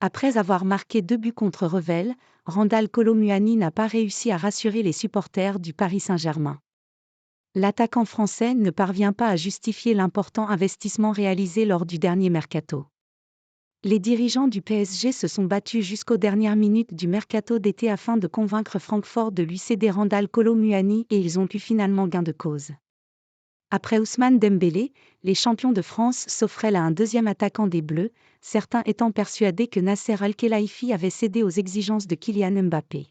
Après avoir marqué 2 buts contre Revel, Randal Kolo Muani n'a pas réussi à rassurer les supporters du Paris Saint-Germain. L'attaquant français ne parvient pas à justifier l'important investissement réalisé lors du dernier mercato. Les dirigeants du PSG se sont battus jusqu'aux dernières minutes du mercato d'été afin de convaincre Francfort de lui céder Randal Kolo Muani et ils ont eu finalement gain de cause. Après Ousmane Dembélé, les champions de France s'offraient à un deuxième attaquant des Bleus, certains étant persuadés que Nasser Al-Khelaifi avait cédé aux exigences de Kylian Mbappé.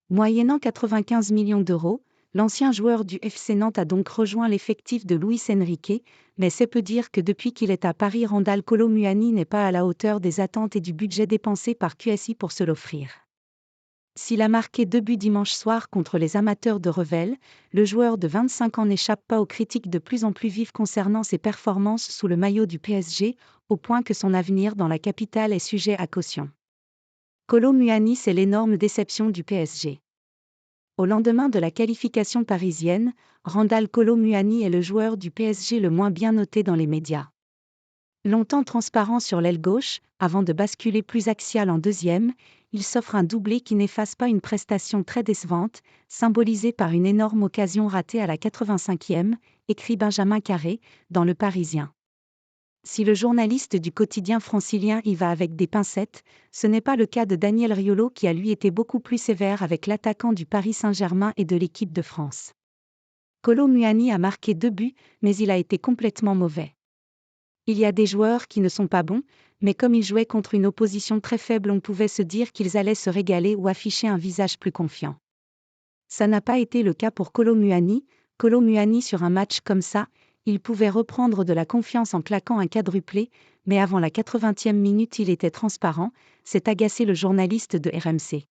Moyennant 95 millions d'euros, l'ancien joueur du FC Nantes a donc rejoint l'effectif de Luis Enrique, mais c'est peu dire que depuis qu'il est à Paris, Randal Kolo Muani n'est pas à la hauteur des attentes et du budget dépensé par QSI pour se l'offrir. S'il a marqué 2 buts dimanche soir contre les amateurs de Revel, le joueur de 25 ans n'échappe pas aux critiques de plus en plus vives concernant ses performances sous le maillot du PSG, au point que son avenir dans la capitale est sujet à caution. Kolo Muani, c'est l'énorme déception du PSG. Au lendemain de la qualification parisienne, Randal Kolo Muani est le joueur du PSG le moins bien noté dans les médias. Longtemps transparent sur l'aile gauche, avant de basculer plus axial en deuxième, il s'offre un doublé qui n'efface pas une prestation très décevante, symbolisée par une énorme occasion ratée à la 85e, écrit Benjamin Carré, dans Le Parisien. Si le journaliste du quotidien francilien y va avec des pincettes, ce n'est pas le cas de Daniel Riolo qui a lui été beaucoup plus sévère avec l'attaquant du Paris Saint-Germain et de l'équipe de France. Kolo Muani a marqué 2 buts, mais il a été complètement mauvais. Il y a des joueurs qui ne sont pas bons, mais comme ils jouaient contre une opposition très faible, on pouvait se dire qu'ils allaient se régaler ou afficher un visage plus confiant. Ça n'a pas été le cas pour Kolo Muani. Kolo Muani, sur un match comme ça, il pouvait reprendre de la confiance en claquant un quadruplé, mais avant la 80e minute il était transparent, s'est agacé le journaliste de RMC.